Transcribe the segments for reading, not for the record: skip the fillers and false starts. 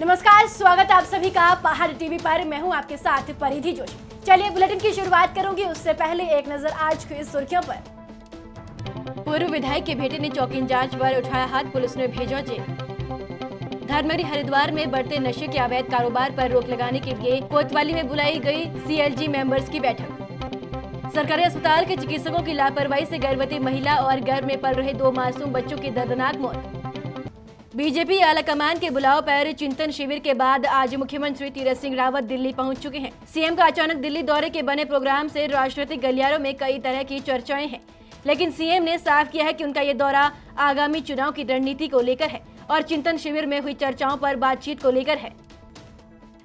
नमस्कार, स्वागत है आप सभी का पहाड़ टीवी पर। मैं हूं आपके साथ परिधि जोशी। चलिए बुलेटिन की शुरुआत करूंगी, उससे पहले एक नजर आज की सुर्खियों पर। पूर्व विधायक के बेटे ने चौकी इंचार्ज पर उठाया हाथ, पुलिस ने भेजा जेल। धर्मगिरी हरिद्वार में बढ़ते नशे के अवैध कारोबार पर रोक लगाने के लिए कोतवाली में बुलाई गई सीएलजी मेंबर्स की बैठक। सरकारी अस्पताल के चिकित्सकों की लापरवाही से गर्भवती महिला और गर्भ में पल रहे 2 मासूम बच्चों की दर्दनाक मौत। बीजेपी आला कमान के बुलाव पर चिंतन शिविर के बाद आज मुख्यमंत्री तीरथ सिंह रावत दिल्ली पहुंच चुके हैं। सीएम का अचानक दिल्ली दौरे के बने प्रोग्राम से राजनीतिक गलियारों में कई तरह की चर्चाएं हैं, लेकिन सीएम ने साफ किया है कि उनका ये दौरा आगामी चुनाव की रणनीति को लेकर है और चिंतन शिविर में हुई चर्चाओं पर बातचीत को लेकर है।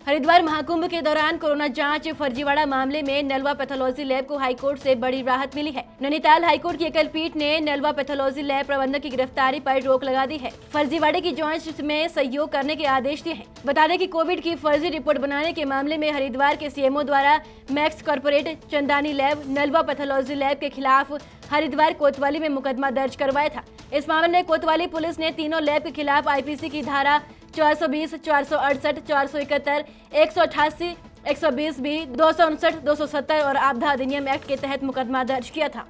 हरिद्वार महाकुंभ के दौरान कोरोना जांच फर्जीवाड़ा मामले में नलवा पैथोलॉजी लैब को हाईकोर्ट से बड़ी राहत मिली है। नैनीताल हाईकोर्ट की एकल पीठ ने नलवा पैथोलॉजी लैब प्रबंधक की गिरफ्तारी पर रोक लगा दी है। फर्जीवाड़े की जांच में सहयोग करने के आदेश दिए हैं। बता दें कि कोविड की फर्जी रिपोर्ट बनाने के मामले में हरिद्वार के सीएमओ द्वारा Max corporate, Chandani lab, Nalwa pathology lab के खिलाफ हरिद्वार कोतवाली में मुकदमा दर्ज करवाया था। इस मामले में कोतवाली पुलिस ने तीनों लैब के खिलाफ आईपीसी की धारा 420, 468, 471, 188, 120B, 259, 270 और आपदा अधिनियम एक्ट के तहत मुकदमा दर्ज किया था।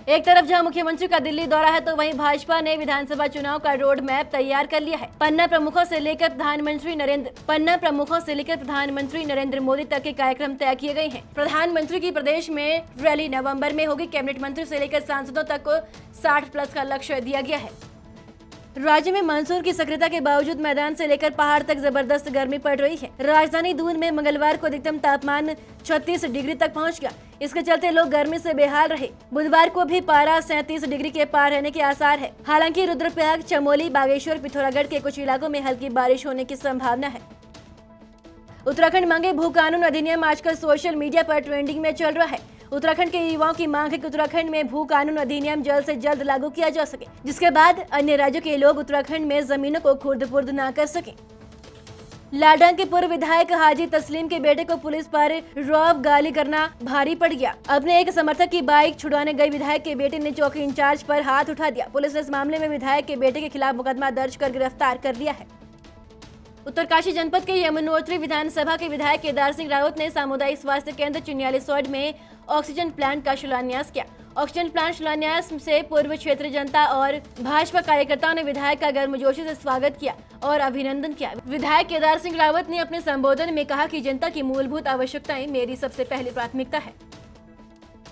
एक तरफ जहां मुख्यमंत्री का दिल्ली दौरा है, तो वहीं भाजपा ने विधानसभा चुनाव का रोड मैप तैयार कर लिया है। पन्ना प्रमुखों से लेकर प्रधानमंत्री नरेंद्र मोदी तक के कार्यक्रम तय किए गए हैं। प्रधानमंत्री की प्रदेश में रैली नवंबर में होगी। कैबिनेट मंत्री से लेकर सांसदों तक को 60+ का लक्ष्य दिया गया है। राज्य में मानसून की सक्रियता के बावजूद मैदान से लेकर पहाड़ तक जबरदस्त गर्मी पड़ रही है। राजधानी दून में मंगलवार को अधिकतम तापमान 36 डिग्री तक पहुंच गया। इसके चलते लोग गर्मी से बेहाल रहे। बुधवार को भी पारा 37 डिग्री के पार रहने के आसार है। हालांकि रुद्रप्रयाग, चमोली, बागेश्वर, पिथौरागढ़ के कुछ इलाकों में हल्की बारिश होने की संभावना है। उत्तराखंड मांगे भू कानून अधिनियम आजकल सोशल मीडिया पर ट्रेंडिंग में चल रहा है। उत्तराखंड के युवाओं की मांग है कि उत्तराखंड में भू कानून अधिनियम जल्द से जल्द लागू किया जा सके, जिसके बाद अन्य राज्यों के लोग उत्तराखंड में जमीनों को खुर्द-बुर्द न कर सकें। लालडंग के पूर्व विधायक हाजी तस्लीम के बेटे को पुलिस पर रौब गाली करना भारी पड़ गया। अपने एक समर्थक की बाइक छुड़वाने गई विधायक के बेटे ने चौकी इंचार्ज पर हाथ उठा दिया। पुलिस ने इस मामले में विधायक के बेटे के खिलाफ मुकदमा दर्ज कर गिरफ्तार कर लिया है। उत्तरकाशी जनपद के यमुनोत्री विधानसभा के विधायक केदार सिंह रावत ने सामुदायिक स्वास्थ्य केंद्र चिन्यालीसौड़ में ऑक्सीजन प्लांट का शिलान्यास किया। ऑक्सीजन प्लांट शिलान्यास से पूर्व क्षेत्रीय जनता और भाजपा कार्यकर्ताओं ने विधायक का गर्मजोशी से स्वागत किया और अभिनंदन किया। विधायक केदार सिंह रावत ने अपने संबोधन में कहा कि जनता की मूलभूत आवश्यकताएं मेरी सबसे पहली प्राथमिकता है।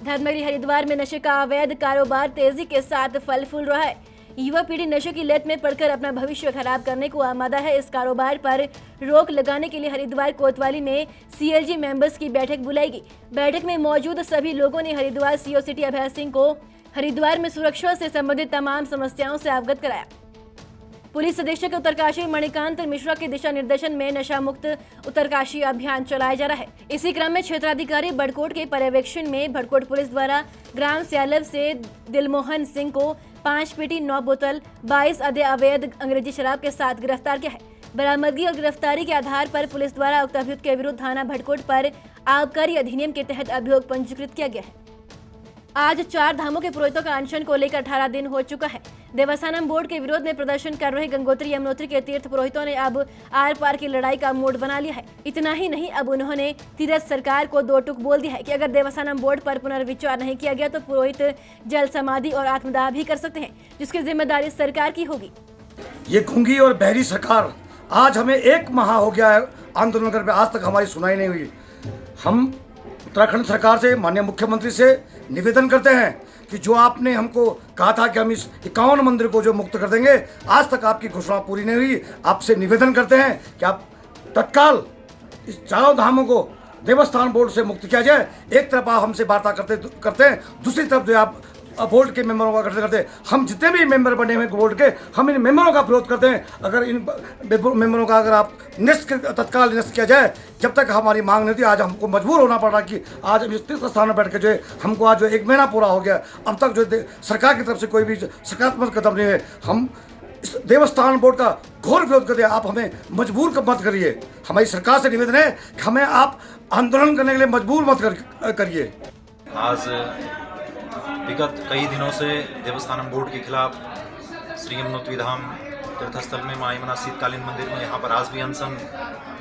धर्मगिरी हरिद्वार में नशे का अवैध कारोबार तेजी के साथ फल फूल रहा है। युवा पीढ़ी नशे की लत में पड़कर अपना भविष्य खराब करने को आमादा है। इस कारोबार पर रोक लगाने के लिए हरिद्वार कोतवाली में सीएलजी मेंबर्स की बैठक बुलाई गई। बैठक में मौजूद सभी लोगों ने हरिद्वार सीओ सिटी अभय सिंह को हरिद्वार में सुरक्षा से संबंधित तमाम समस्याओं से अवगत कराया। पुलिस अधीक्षक उत्तरकाशी मणिकांत मिश्रा के दिशा निर्देशन में नशा मुक्त उत्तरकाशी अभियान चलाया जा रहा है। इसी क्रम में क्षेत्राधिकारी बड़कोट के पर्यवेक्षण में भड़कोट पुलिस द्वारा ग्राम स्यालब से दिलमोहन सिंह को 5 पेटी 9 बोतल 22 अवैध अंग्रेजी शराब के साथ गिरफ्तार किया है। बरामदगी और गिरफ्तारी के आधार पर पुलिस द्वारा उक्त अभियुक्त के विरुद्ध थाना भड़कोट पर आबकारी अधिनियम के तहत अभियोग पंजीकृत किया गया है। आज 4 धामों के पुरोहितों का अनशन को लेकर 18 दिन हो चुका है। देवस्थानम बोर्ड के विरोध में प्रदर्शन कर रहे गंगोत्री यमुनोत्री के तीर्थ पुरोहितों ने अब आर पार की लड़ाई का मूड बना लिया है। इतना ही नहीं, अब उन्होंने तीरथ सरकार को 2 टूक बोल दिया है कि अगर देवस्थानम बोर्ड पर पुनर्विचार नहीं किया गया तो पुरोहित जल समाधि और आत्मदाह भी कर सकते हैं, जिसकी जिम्मेदारी सरकार की होगी। ये गूंगी और बहरी सरकार आज हमें 1 माह हो गया है आंदोलन करके, आज तक हमारी सुनाई नहीं हुई। हम उत्तराखंड सरकार से, माननीय मुख्यमंत्री से निवेदन करते हैं कि जो आपने हमको कहा था कि हम इस 51 मंदिर को जो मुक्त कर देंगे, आज तक आपकी घोषणा पूरी नहीं हुई। आपसे निवेदन करते हैं कि आप तत्काल इस 4 धामों को देवस्थान बोर्ड से मुक्त किया जाए। एक तरफ आप हमसे वार्ता करते हैं, दूसरी तरफ जो आप बोर्ड के मेंबरों का करते हम जितने भी मेंबर बने हुए बोर्ड के, हम इन मेंबरों का विरोध करते हैं। अगर इन मेंबरों का अगर आप तत्काल निरस्त किया जाए, जब तक हमारी मांग नहीं थी, आज हमको मजबूर होना पड़ रहा कि आज हम इस तीर्थ स्थान में बैठ के जो है, हमको आज जो 1 महीना पूरा हो गया, अब तक जो सरकार की तरफ से कोई भी सकारात्मक कदम नहीं है। हम इस देवस्थान बोर्ड का घोर विरोध करते हैं। आप हमें मजबूर मत करिए। हमारी सरकार से निवेदन है कि हमें आप आंदोलन करने के लिए मजबूर मत करिए। आज विगत कई दिनों से देवस्थानम बोर्ड के खिलाफ श्री यमुनोत्री धाम तीर्थस्थल में मां यमुना शीतकालीन मंदिर में यहाँ पर आज भी अनशन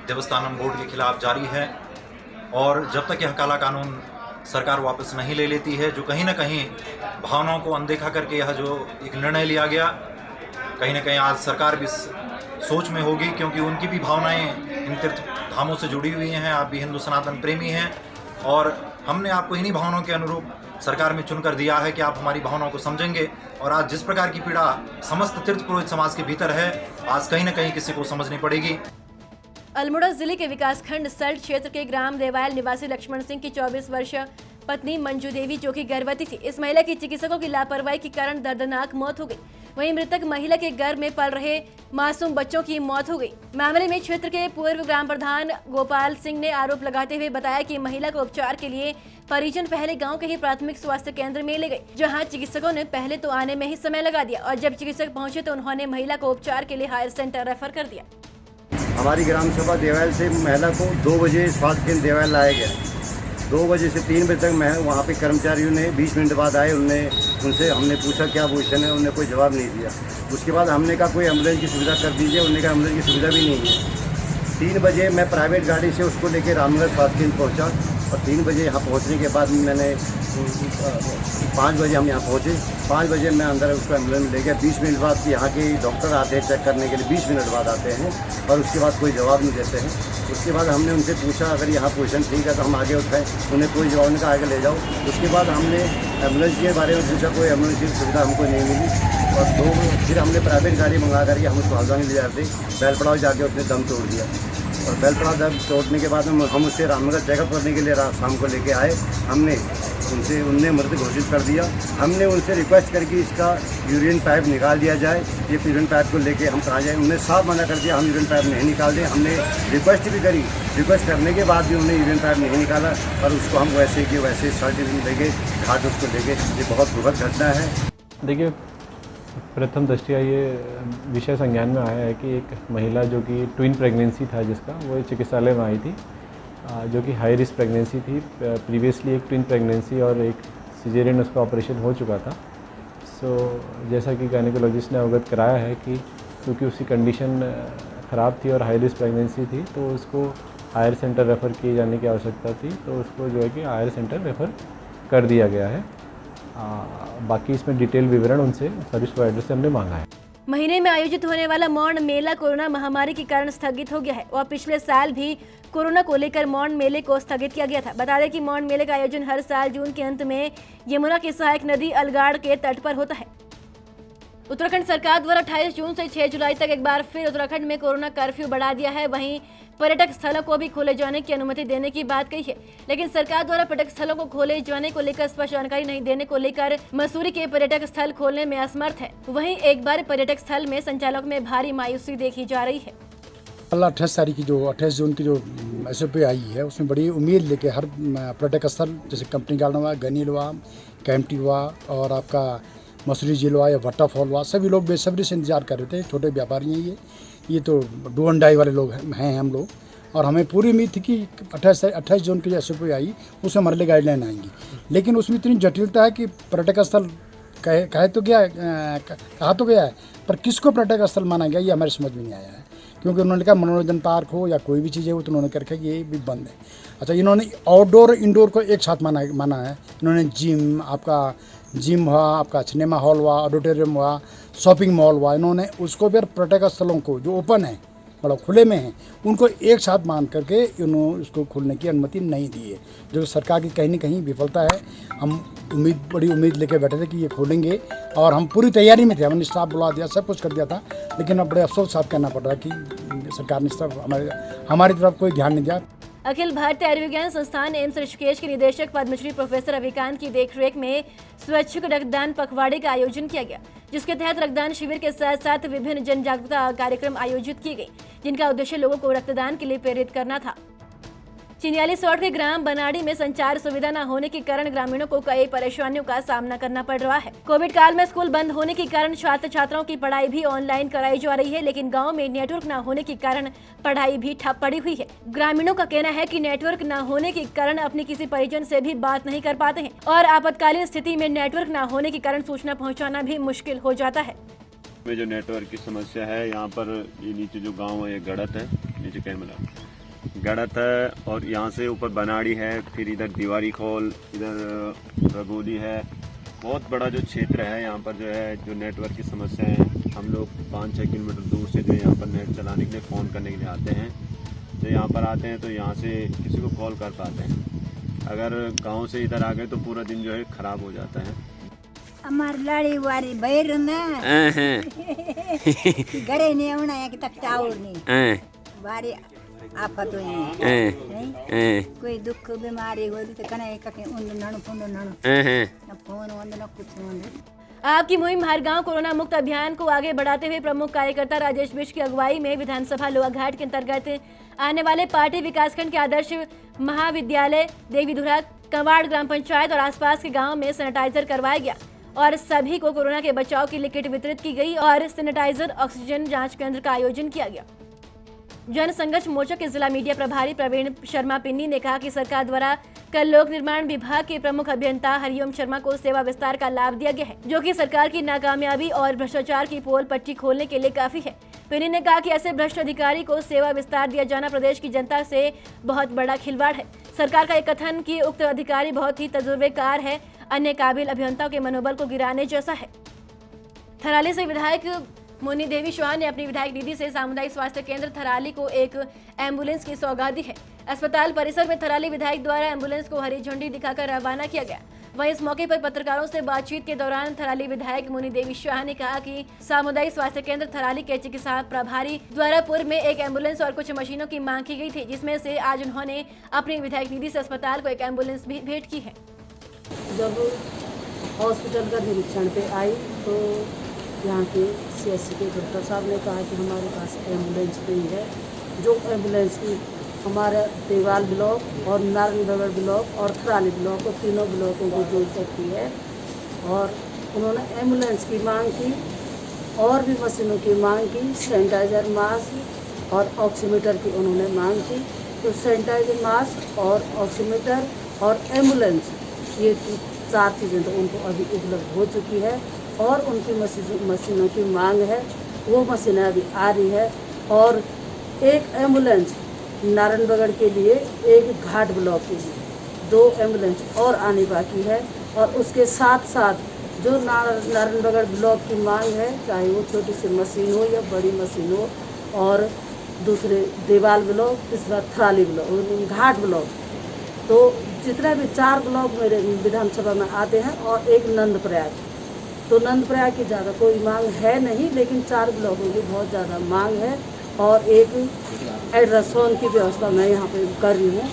देवस्थानम बोर्ड के खिलाफ जारी है। और जब तक यह काला कानून सरकार वापस नहीं ले लेती है, जो कहीं ना कहीं भावनाओं को अनदेखा करके यह जो एक निर्णय लिया गया, कहीं ना कहीं आज सरकार भी सोच में होगी, क्योंकि उनकी भी भावनाएं इन तीर्थ धामों से जुड़ी हुई हैं। आप भी हिंदू सनातन प्रेमी हैं और हमने आपको इन्हीं भावनाओं के अनुरूप सरकार में चुनकर दिया है कि आप हमारी भावनाओं को समझेंगे। और आज जिस प्रकार की पीड़ा समस्त तीर्थ पुरोहित समाज के भीतर है, आज कहीं ना कहीं किसी को समझनी पड़ेगी। अल्मोड़ा जिले के विकासखंड सल्ट क्षेत्र के ग्राम देवायल निवासी लक्ष्मण सिंह की 24 वर्षीय पत्नी मंजू देवी जो कि गर्भवती थी, इस महिला की चिकित्सकों की लापरवाही के कारण दर्दनाक मौत हो गई। वहीं मृतक महिला के गर्भ में पल रहे मासूम बच्चों की मौत हो गई। मामले में क्षेत्र के पूर्व ग्राम प्रधान गोपाल सिंह ने आरोप लगाते हुए बताया कि महिला को उपचार के लिए परिजन पहले गांव के ही प्राथमिक स्वास्थ्य केंद्र में ले गए, जहां चिकित्सकों ने पहले तो आने में ही समय लगा दिया और जब चिकित्सक पहुंचे तो उन्होंने महिला को उपचार के लिए हायर सेंटर रेफर कर दिया। हमारी ग्राम सभा देवायल से महिला को 2 बजे स्वास्थ्य केंद्र देवायल लाया गया। 2 बजे से 3 बजे तक मैं वहाँ पे कर्मचारियों ने 20 मिनट बाद आए, उनसे हमने पूछा क्या पोजीशन है, उन्होंने कोई जवाब नहीं दिया। उसके बाद हमने कहा कोई एम्बुलेंस की सुविधा कर दीजिए, उन्होंने कहा एम्बुलेंस की सुविधा भी नहीं है। 3 बजे मैं प्राइवेट गाड़ी से उसको लेकर रामनगर स्वास्थ्य केंद्र पहुँचा और 3 बजे यहाँ पहुँचने के बाद मैंने 5 बजे हम यहाँ पहुँचे। 5 बजे मैं अंदर उसको एम्बुलेंस में ले गया। 20 मिनट बाद यहाँ के डॉक्टर आते हैं चेक करने के लिए, 20 मिनट बाद आते हैं और उसके बाद कोई जवाब नहीं देते हैं। उसके बाद हमने उनसे पूछा अगर यहाँ पोजीशन ठीक है तो हम आगे उठाएं, उन्हें कोई जवाब नहीं, आगे ले जाओ। उसके बाद हमने एम्बुलेंस के बारे में पूछा, कोई एम्बुलेंस की सुविधा हमको नहीं मिली और फिर हमने प्राइवेट गाड़ी मंगा करके हम उसको हल्द्वानी ले जाते बैलपड़ाव जाके उसने दम तोड़ दिया। और बैलपड़ा दम तोड़ने के बाद हम उससे रामनगर चेकअप करने के लिए शाम को लेके आए। उनने मृत घोषित कर दिया। हमने उनसे रिक्वेस्ट करके इसका यूरिन पाइप निकाल दिया जाए, ये यूरिन पाइप को लेके हम कहाँ जाए। उन्होंने साफ मना कर दिया हम यूरिन पाइप नहीं निकाल दें। हमने रिक्वेस्ट भी करी, रिक्वेस्ट करने के बाद भी उन्होंने यूरिन पाइप नहीं निकाला और उसको हम वैसे कि वैसे सर्टिफिकेट ले गए, घाट उसको ले गए। ये बहुत दुखद घटना है। देखिए, प्रथम दृष्टया ये विषय संज्ञान में आया है कि एक महिला जो कि ट्विन प्रेगनेंसी था जिसका, वो चिकित्सालय में आई थी जो कि हाई रिस्क प्रेगनेंसी थी। प्रीवियसली एक ट्विन प्रेगनेंसी और एक सिजेरियन उसका ऑपरेशन हो चुका था। जैसा कि गायनेकोलॉजिस्ट ने अवगत कराया है कि क्योंकि उसकी कंडीशन ख़राब थी और हाई रिस्क प्रेगनेंसी थी तो उसको हायर सेंटर रेफ़र किए जाने की आवश्यकता थी, तो उसको जो है कि हायर सेंटर रेफ़र कर दिया गया है। बाकी इसमें डिटेल विवरण उनसे सर्विस प्रोवाइडर से हमने मांगा है। महीने में आयोजित होने वाला मौन मेला कोरोना महामारी के कारण स्थगित हो गया है और पिछले साल भी कोरोना को लेकर मौन मेले को स्थगित किया गया था। बता दें कि मौन मेले का आयोजन हर साल जून के अंत में यमुना की सहायक नदी अलगाड़ के तट पर होता है। उत्तराखंड सरकार द्वारा 28 जून से 6 जुलाई तक एक बार फिर उत्तराखंड में कोरोना कर्फ्यू बढ़ा दिया है। वहीं पर्यटक स्थलों को भी खोले जाने की अनुमति देने की बात कही है, लेकिन सरकार द्वारा पर्यटक स्थलों को खोले जाने को लेकर स्पष्ट जानकारी नहीं देने को लेकर मसूरी के पर्यटक स्थल खोलने में असमर्थ है। वहीं एक बार पर्यटक स्थल में संचालक में भारी मायूसी देखी जा रही है। 28 तारीख की जो 28 जून की जो SOP आई है उसमें बड़ी उम्मीद लेके हर पर्यटक स्थल जैसे कंपनी गार्डन हुआ, गनील हुआ, कैंपटी हुआ और आपका मसूरी झील हुआ या वाटरफॉल हुआ, सभी लोग बेसब्री से इंतजार कर रहे थे। छोटे व्यापारी हैं ये तो डू एंड डाई वाले लोग हैं हम लोग, और हमें पूरी उम्मीद थी कि 28 जून की जो SOP आई उसमें हमारे लिए गाइडलाइन आएंगी, लेकिन उसमें इतनी जटिलता है कि पर्यटक स्थल कहा तो गया है पर किसको पर्यटक स्थल माना गया ये हमारे समझ में नहीं आया है। क्योंकि उन्होंने कहा मनोरंजन पार्क हो या कोई भी चीज़ हो तो उन्होंने करके ये भी बंद है। अच्छा, इन्होंने आउटडोर इंडोर को एक साथ माना है। इन्होंने जिम हुआ, आपका सिनेमा हॉल हुआ, ऑडिटोरियम हुआ, शॉपिंग मॉल हुआ, इन्होंने उसको भी पर्यटक स्थलों को जो ओपन है मतलब खुले में हैं उनको एक साथ मान करके इन्होंने उसको खोलने की अनुमति नहीं दी है, जो सरकार की कहीं ना कहीं विफलता है। हम बड़ी उम्मीद लेके बैठे थे कि ये खोलेंगे और हम पूरी तैयारी में थे, हमने स्टाफ बुला दिया, सब कुछ कर दिया था, लेकिन अब बड़े अफसोस साथ कहना पड़ रहा है कि सरकार ने इस तरफ हमारी तरफ कोई ध्यान नहीं दिया। अखिल भारतीय आयुर्विज्ञान संस्थान एम्स ऋषिकेश के निदेशक पद्मश्री प्रोफेसर अभिकांत की देखरेख में स्वैच्छिक रक्तदान पखवाड़े का आयोजन किया गया, जिसके तहत रक्तदान शिविर के साथ साथ विभिन्न जन जागरूकता कार्यक्रम आयोजित किए गए, जिनका उद्देश्य लोगों को रक्तदान के लिए प्रेरित करना था। चिन्याली सौड़ के ग्राम बनाड़ी में संचार सुविधा न होने के कारण ग्रामीणों को कई परेशानियों का सामना करना पड़ रहा है। कोविड काल में स्कूल बंद होने के कारण छात्र छात्राओं की पढ़ाई भी ऑनलाइन कराई जा रही है, लेकिन गांव में नेटवर्क न होने के कारण पढ़ाई भी ठप पड़ी हुई है। ग्रामीणों का कहना है कि नेटवर्क न होने के कारण अपने किसी परिजन से भी बात नहीं कर पाते हैं और आपातकालीन स्थिति में नेटवर्क न होने के कारण सूचना पहुँचाना भी मुश्किल हो जाता है। में जो नेटवर्क की समस्या है, यहाँ पर ये नीचे जो गांव है ये गड़त है, नीचे कैमरा गड़त है और यहाँ से ऊपर बनाड़ी है, फिर इधर दीवारी खोल, इधर रगोली है। बहुत बड़ा जो क्षेत्र है यहाँ पर जो है जो नेटवर्क की समस्या है। हम लोग 5-6 किलोमीटर दूर से जो यहाँ पर नेट चलाने के लिए फ़ोन करने के लिए आते हैं, तो यहाँ पर आते हैं तो यहाँ से किसी को कॉल कर पाते हैं। अगर गांव से इधर आ गए तो पूरा दिन जो है ख़राब हो जाता है। हमार लड़ी वारी बैर ना घरे नहीं आना है कि तक टावर नहीं बारी आफत हुई कोई दुख बीमारी हो तो कने कके उन नण फुंड नण फोन वंद न कुछ वंद। आपकी मुहिम हर गांव कोरोना मुक्त अभियान को आगे बढ़ाते हुए प्रमुख कार्यकर्ता राजेश बिष्ट की अगुवाई में विधानसभा लोहाघाट के अंतर्गत आने वाले पार्टी विकासखंड के आदर्श महाविद्यालय देवीधुरा कवाड़ ग्राम पंचायत और आसपास के गांव में सैनिटाइजर करवाया गया और सभी को कोरोना के बचाव की किट वितरित की गई और सैनिटाइजर ऑक्सीजन जांच केंद्र का आयोजन किया गया। जन संघर्ष मोर्चा के जिला मीडिया प्रभारी प्रवीण शर्मा पिन्नी ने कहा कि सरकार द्वारा कल लोक निर्माण विभाग के प्रमुख अभियंता हरिओम शर्मा को सेवा विस्तार का लाभ दिया गया है, जो कि सरकार की नाकामयाबी और भ्रष्टाचार की पोल पट्टी खोलने के लिए काफी है। पिन्नी ने कहा कि ऐसे भ्रष्ट अधिकारी को सेवा विस्तार दिया जाना प्रदेश की जनता से बहुत बड़ा खिलवाड़ है। सरकार का एक कथन कि उक्त अधिकारी बहुत ही तजुर्बेकार है, अन्य काबिल अभियंताओं के मनोबल को गिराने जैसा है। थराली से विधायक मोनी देवी चौहान ने अपनी विधायक निधि से सामुदायिक स्वास्थ्य केंद्र थराली को एक एम्बुलेंस की सौगात दी है। अस्पताल परिसर में थराली विधायक द्वारा एम्बुलेंस को हरी झंडी दिखाकर रवाना किया गया। वहीं इस मौके पर पत्रकारों से बातचीत के दौरान थराली विधायक मोनी देवी चौहान ने कहा कि सामुदायिक स्वास्थ्य केंद्र थराली के चिकित्सा प्रभारी द्वारा पूर्व में एक एम्बुलेंस और कुछ मशीनों की मांग की गई थी, जिसमें से आज उन्होंने अपनी विधायक निधि से अस्पताल को एक एम्बुलेंस भी भेंट की है। जब हॉस्पिटल का निरीक्षण पे आई तो यहाँ के CSC के डॉक्टर साहब ने कहा कि हमारे पास एम्बुलेंस नहीं है, जो एम्बुलेंस की हमारे देवाल ब्लॉक और नारायणनगर ब्लॉक और थराली ब्लॉक को तीनों ब्लॉकों को जोड़ सकती है। और उन्होंने एम्बुलेंस की मांग की और भी मशीनों की मांग की, सैनिटाइज़र मास्क और ऑक्सीमीटर की उन्होंने मांग की। तो सैनिटाइज़र मास्क और ऑक्सीमीटर और एम्बुलेंस ये 4 चीज़ें तो उनको अभी उपलब्ध हो चुकी है और उनकी मशीनों की मांग है, वो मशीनें अभी आ रही है। और एक एम्बुलेंस नारायणनगर के लिए, एक घाट ब्लॉक के लिए 2 एम्बुलेंस और आने बाकी है। और उसके साथ साथ जो नारायणनगर ब्लॉक की मांग है, चाहे वो छोटी सी मशीन हो या बड़ी मशीन हो, और दूसरे देवाल ब्लॉक, तीसरा थराली ब्लॉक, घाट ब्लॉक, तो जितने भी 4 ब्लॉक मेरे विधानसभा में आते हैं और एक नंदप्रयाग। तो नंदप्रयाग की ज़्यादा कोई मांग है नहीं, लेकिन 4 ब्लॉकों की बहुत ज़्यादा मांग है और एक अल्ट्रासाउंड की व्यवस्था मैं यहाँ पे कर रही हूँ।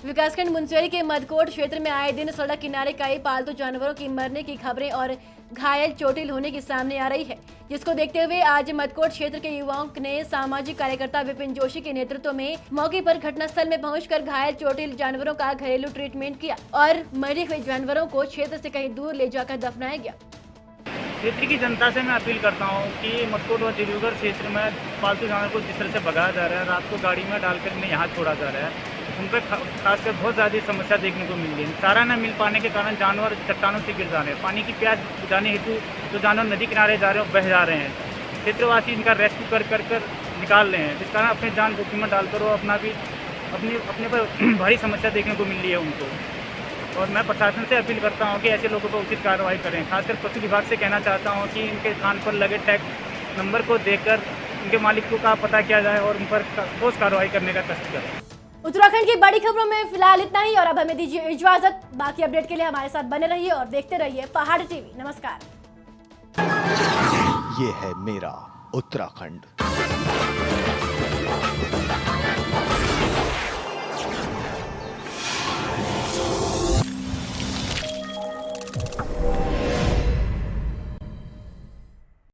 विकासखंड मुंसेरी के मधकोट क्षेत्र में आए दिन सड़क किनारे कई पालतू जानवरों की मरने की खबरें और घायल चोटिल होने की सामने आ रही है, जिसको देखते हुए आज मधकोट क्षेत्र के युवाओं ने सामाजिक कार्यकर्ता विपिन जोशी के नेतृत्व में मौके पर घटनास्थल में पहुंचकर घायल चोटिल जानवरों का घरेलू ट्रीटमेंट किया और मरे हुए जानवरों को क्षेत्र से कहीं दूर ले जाकर दफनाया गया। क्षेत्र की जनता से मैं अपील करता हूँ कि मधकोट और दिब्रुगढ़ क्षेत्र में पालतू जानवर को जिस तरह से भगाया जा रहा है, रात को गाड़ी में डालकर इन्हें यहाँ छोड़ा जा रहा है, उन पर खासकर बहुत ज़्यादा समस्या देखने को मिल रही है। चारा न मिल पाने के कारण जानवर चट्टानों से गिर जा रहे हैं। पानी की प्यास बुझाने हेतु जो जानवर नदी किनारे जा रहे हैं बह जा रहे हैं। क्षेत्रवासी इनका रेस्क्यू कर निकाल रहे हैं, जिस कारण अपने जान जोखिम में डालकर वो अपने पर भारी समस्या देखने को मिल रही है उनको। और मैं प्रशासन से अपील करता हूँ कि ऐसे लोगों पर उचित कार्रवाई करें। खासकर पशु विभाग से कहना चाहता हूँ कि इनके कान पर लगे टैग नंबर को देखकर उनके मालिक का पता किया जाए और उन पर ठोस कार्रवाई करने का कष्ट करें। उत्तराखंड की बड़ी खबरों में फिलहाल इतना ही और अब हमें दीजिए इजाजत। बाकी अपडेट के लिए हमारे साथ बने रहिए और देखते रहिए पहाड़ टीवी। नमस्कार। ये है मेरा उत्तराखंड।